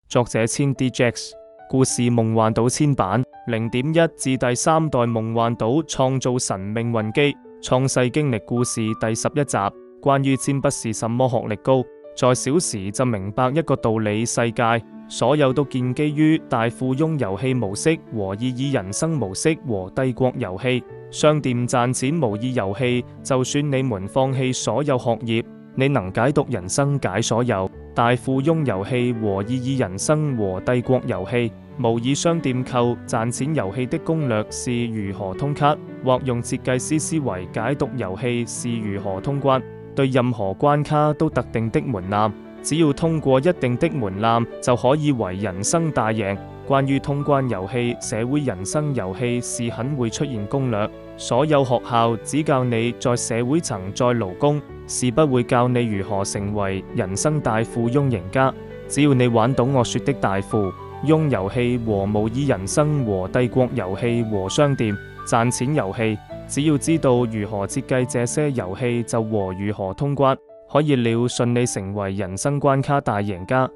作者千 DJX。故事夢幻島千版 0.1 至第3代夢幻島創造神命運機創世經歷故事第11集。關於千不是什麼學歷高，在小時就明白一個道理：世界所有都建基於大富翁遊戲模式和意義人生模式和帝國遊戲。商店賺錢無意遊戲，就算你們放棄所有學業，你能解讀人生解所有。大富翁遊戲和意義人生和帝國遊戲模擬商店購賺錢遊戲的攻略是如何通卡，或用設計師思維解讀遊戲是如何通關。對任何關卡都特定的門檻，只要通過一定的門檻就可以為人生大贏。關於通關遊戲、社會人生遊戲是很會出現攻略。所有學校只教你在社會層再勞工，是不會教你如何成為人生大富翁贏家。只要你玩懂我說的大富翁遊戲和模擬人生和帝國遊戲和商店賺錢遊戲，只要知道如何設計這些遊戲就和如何通關，可以了順利成為人生關卡大贏家。